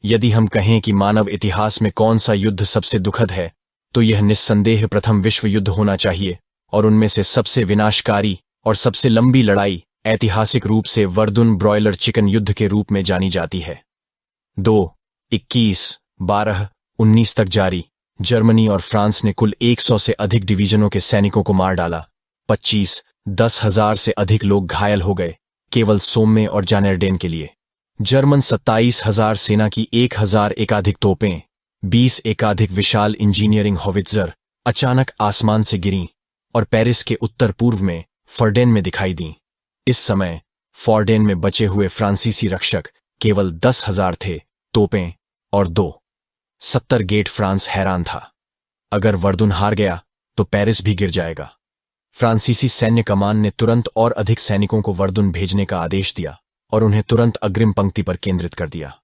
यदि हम कहें कि मानव इतिहास में कौन सा युद्ध सबसे दुखद है, तो यह निस्संदेह प्रथम विश्व युद्ध होना चाहिए, और उनमें से सबसे विनाशकारी और सबसे लंबी लड़ाई ऐतिहासिक रूप से वर्दुन ब्रॉयलर चिकन युद्ध के रूप में जानी जाती है। 21-12-19 तक जारी जर्मनी और फ्रांस ने कुल 100 से अधिक डिवीजनों के सैनिकों को मार डाला। 25-10,000 से अधिक लोग घायल हो गए, केवल सोम्मे और जानरडेन के लिए। जर्मन 27,000 सेना की 1,000 एकाधिक तोपें, 20 एकाधिक विशाल इंजीनियरिंग होवित्जर अचानक आसमान से गिरीं और पेरिस के उत्तर पूर्व में फॉर्डेन में दिखाई दीं। इस समय फॉर्डेन में बचे हुए फ्रांसीसी रक्षक केवल 10,000 थे, तोपें और 70 गेट। फ्रांस हैरान था। अगर वर्दुन हार गया तो पेरिस भी गिर जाएगा। फ्रांसीसी सैन्य कमान ने तुरंत और अधिक सैनिकों को वर्दुन भेजने का आदेश दिया और उन्हें तुरंत अग्रिम पंक्ति पर केंद्रित कर दिया।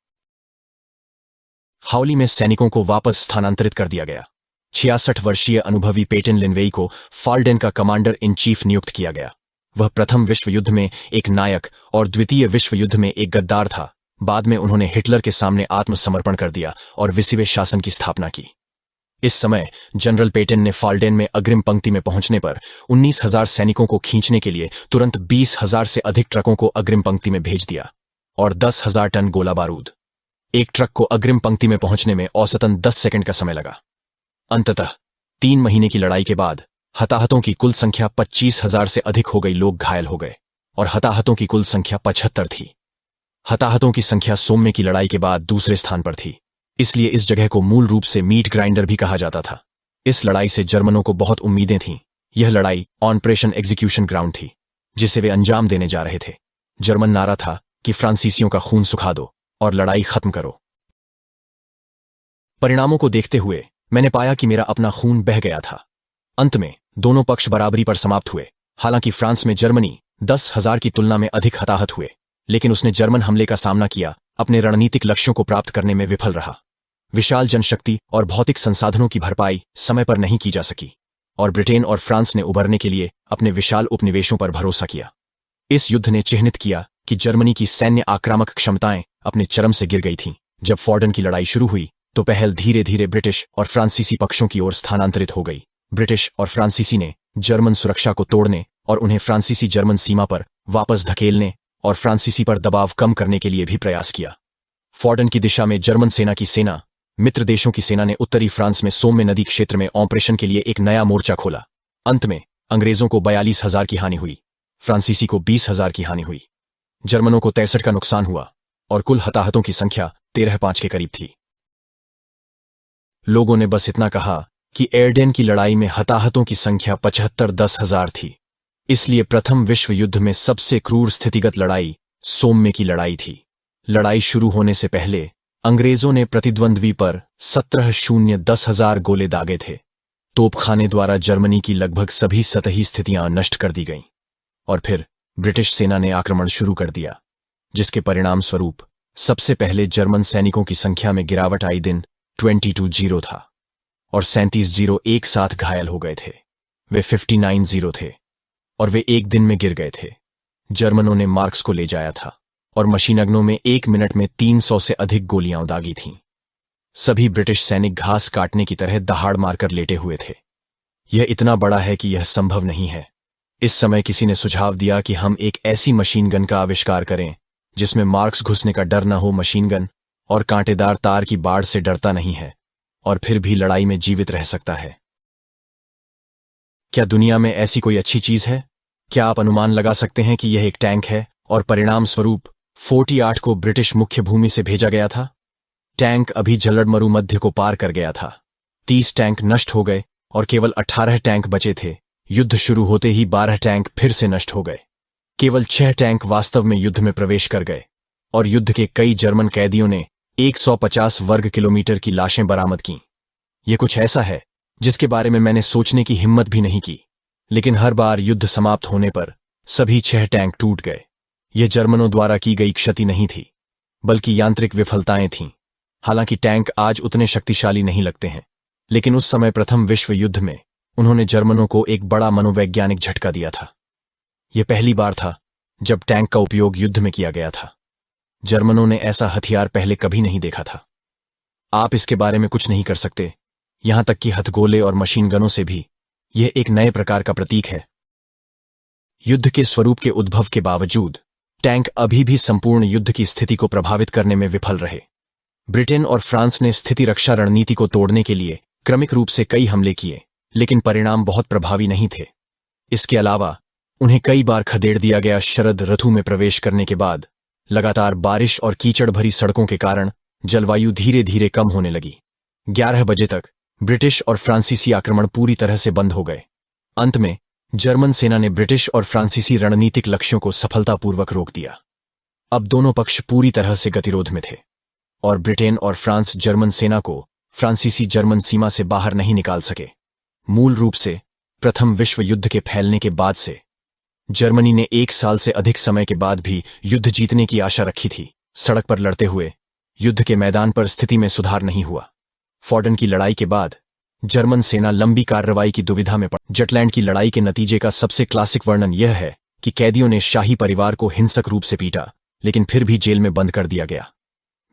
हाउली में सैनिकों को वापस स्थानांतरित कर दिया गया। 66 वर्षीय अनुभवी पेटेन लिनवेई को फॉर्डेन का कमांडर इन चीफ नियुक्त किया गया। वह प्रथम विश्व युद्ध में एक नायक और द्वितीय विश्व युद्ध में एक गद्दार था। बाद में उन्होंने हिटलर के सामने आत्मसमर्पण कर दिया और विसिवे शासन की स्थापना की। इस समय जनरल पेटेन ने फॉर्डेन में अग्रिम पंक्ति में पहुंचने पर 19,000 सैनिकों को खींचने के लिए तुरंत 20,000 से अधिक ट्रकों को अग्रिम पंक्ति में भेज दिया और 10,000 टन गोला बारूद। एक ट्रक को अग्रिम पंक्ति में पहुंचने में औसतन 10 सेकंड का समय लगा। अंततः 3 महीने की लड़ाई के बाद हताहतों की कुल संख्या 25,000 से अधिक हो गई। लोग घायल हो गए और हताहतों की कुल संख्या 75 थी। हताहतों की संख्या सोम्मे की लड़ाई के बाद दूसरे स्थान पर थी, इसलिए इस जगह को मूल रूप से मीट ग्राइंडर भी कहा जाता था। इस लड़ाई से जर्मनों को बहुत उम्मीदें थीं। यह लड़ाई ऑपरेशन एग्जीक्यूशन ग्राउंड थी, जिसे वे अंजाम देने जा रहे थे। जर्मन नारा था कि फ्रांसीसियों का खून सुखा दो और लड़ाई खत्म करो। परिणामों को देखते हुए मैंने पाया कि मेरा अपना खून बह गया था। अंत में दोनों पक्ष बराबरी पर समाप्त हुए। हालांकि फ्रांस में जर्मनी 10,000 की तुलना में अधिक हताहत हुए, लेकिन उसने जर्मन हमले का सामना किया, अपने रणनीतिक लक्ष्यों को प्राप्त करने में विफल रहा। विशाल जनशक्ति और भौतिक संसाधनों की भरपाई समय पर नहीं की जा सकी और ब्रिटेन और फ्रांस ने उभरने के लिए अपने विशाल उपनिवेशों पर भरोसा किया। इस युद्ध ने चिह्नित किया कि जर्मनी की सैन्य आक्रामक क्षमताएं अपने चरम से गिर गई थीं। जब फॉर्डेन की लड़ाई शुरू हुई तो पहल धीरे धीरे ब्रिटिश और फ्रांसीसी पक्षों की ओर स्थानांतरित हो गई। ब्रिटिश और फ्रांसीसी ने जर्मन सुरक्षा को तोड़ने और उन्हें फ्रांसीसी जर्मन सीमा पर वापस धकेलने और फ्रांसीसी पर दबाव कम करने के लिए भी प्रयास किया। फॉर्डेन की दिशा में जर्मन सेना की सेना मित्र देशों की सेना ने उत्तरी फ्रांस में सोम्मे नदी क्षेत्र में ऑपरेशन के लिए एक नया मोर्चा खोला। अंत में अंग्रेजों को 42,000 की हानि हुई, फ्रांसीसी को 20,000 की हानि हुई। जर्मनों को 63 का नुकसान हुआ और कुल हताहतों की संख्या 13,500 के करीब थी। लोगों ने बस इतना कहा कि एर्डेन की लड़ाई में हताहतों की संख्या 75-10,000 थी। इसलिए प्रथम विश्व युद्ध में सबसे क्रूर स्थितिगत लड़ाई सोम्मे की लड़ाई थी। लड़ाई शुरू होने से पहले अंग्रेजों ने प्रतिद्वंद्वी पर 17-10,000 गोले दागे थे। तोपखाने द्वारा जर्मनी की लगभग सभी सतही स्थितियां नष्ट कर दी गईं और फिर ब्रिटिश सेना ने आक्रमण शुरू कर दिया, जिसके परिणाम स्वरूप सबसे पहले जर्मन सैनिकों की संख्या में गिरावट आई। दिन 22-0 था और 37-0 एक साथ घायल हो गए थे। वे 59-0 थे और वे एक दिन में गिर गए थे। जर्मनों ने मार्क्स को ले जाया था और मशीनगनों में 1 मिनट में 300 से अधिक गोलियां दागी थीं। सभी ब्रिटिश सैनिक घास काटने की तरह दहाड़ मारकर लेटे हुए थे। यह इतना बड़ा है कि यह संभव नहीं है। इस समय किसी ने सुझाव दिया कि हम एक ऐसी मशीन गन का आविष्कार करें जिसमें मार्क्स घुसने का डर न हो। मशीन गन और कांटेदार तार की बाढ़ से डरता नहीं है और फिर भी लड़ाई में जीवित रह सकता है। क्या दुनिया में ऐसी कोई अच्छी चीज है? क्या आप अनुमान लगा सकते हैं कि यह एक टैंक है और परिणाम स्वरूप 48 को ब्रिटिश मुख्य भूमि से भेजा गया था? टैंक अभी जलडमरू मध्य को पार कर गया था। 30 टैंक नष्ट हो गए और केवल 18 टैंक बचे थे। युद्ध शुरू होते ही 12 टैंक फिर से नष्ट हो गए। केवल 6 टैंक वास्तव में युद्ध में प्रवेश कर गए और युद्ध के कई जर्मन कैदियों ने 150 वर्ग किलोमीटर की लाशें बरामद कीं। यह कुछ ऐसा है जिसके बारे में मैंने सोचने की हिम्मत भी नहीं की, लेकिन हर बार युद्ध समाप्त होने पर सभी 6 टैंक टूट गए। यह जर्मनों द्वारा की गई क्षति नहीं थी, बल्कि यांत्रिक विफलताएं थीं। हालांकि टैंक आज उतने शक्तिशाली नहीं लगते हैं, लेकिन उस समय प्रथम विश्व युद्ध में उन्होंने जर्मनों को एक बड़ा मनोवैज्ञानिक झटका दिया था। यह पहली बार था जब टैंक का उपयोग युद्ध में किया गया था। जर्मनों ने ऐसा हथियार पहले कभी नहीं देखा था। आप इसके बारे में कुछ नहीं कर सकते, यहां तक कि हथगोले और मशीन गनों से भी। यह एक नए प्रकार का प्रतीक है। युद्ध के स्वरूप के उद्भव के बावजूद टैंक अभी भी संपूर्ण युद्ध की स्थिति को प्रभावित करने में विफल रहे। ब्रिटेन और फ्रांस ने स्थिति रक्षा रणनीति को तोड़ने के लिए क्रमिक रूप से कई हमले किए, लेकिन परिणाम बहुत प्रभावी नहीं थे। इसके अलावा उन्हें कई बार खदेड़ दिया गया। शरद ऋतु में प्रवेश करने के बाद लगातार बारिश और कीचड़ भरी सड़कों के कारण जलवायु धीरे धीरे कम होने लगी। 11 बजे तक ब्रिटिश और फ्रांसीसी आक्रमण पूरी तरह से बंद हो गए। अंत में जर्मन सेना ने ब्रिटिश और फ्रांसीसी रणनीतिक लक्ष्यों को सफलतापूर्वक रोक दिया। अब दोनों पक्ष पूरी तरह से गतिरोध में थे और ब्रिटेन और फ्रांस जर्मन सेना को फ्रांसीसी जर्मन सीमा से बाहर नहीं निकाल सके। मूल रूप से प्रथम विश्व युद्ध के फैलने के बाद से जर्मनी ने 1 साल से अधिक समय के बाद भी युद्ध जीतने की आशा रखी थी। सड़क पर लड़ते हुए युद्ध के मैदान पर स्थिति में सुधार नहीं हुआ। फॉर्डन की लड़ाई के बाद जर्मन सेना लंबी कार्रवाई की दुविधा में पड़ी। जटलैंड की लड़ाई के नतीजे का सबसे क्लासिक वर्णन यह है कि कैदियों ने शाही परिवार को हिंसक रूप से पीटा, लेकिन फिर भी जेल में बंद कर दिया गया।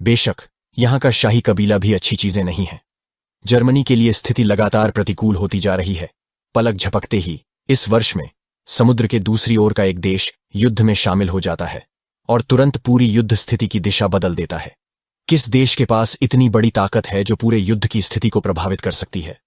बेशक यहां का शाही कबीला भी अच्छी चीजें नहीं है। जर्मनी के लिए स्थिति लगातार प्रतिकूल होती जा रही है। पलक झपकते ही इस वर्ष में समुद्र के दूसरी ओर का एक देश युद्ध में शामिल हो जाता है और तुरंत पूरी युद्ध स्थिति की दिशा बदल देता है। किस देश के पास इतनी बड़ी ताकत है जो पूरे युद्ध की स्थिति को प्रभावित कर सकती है?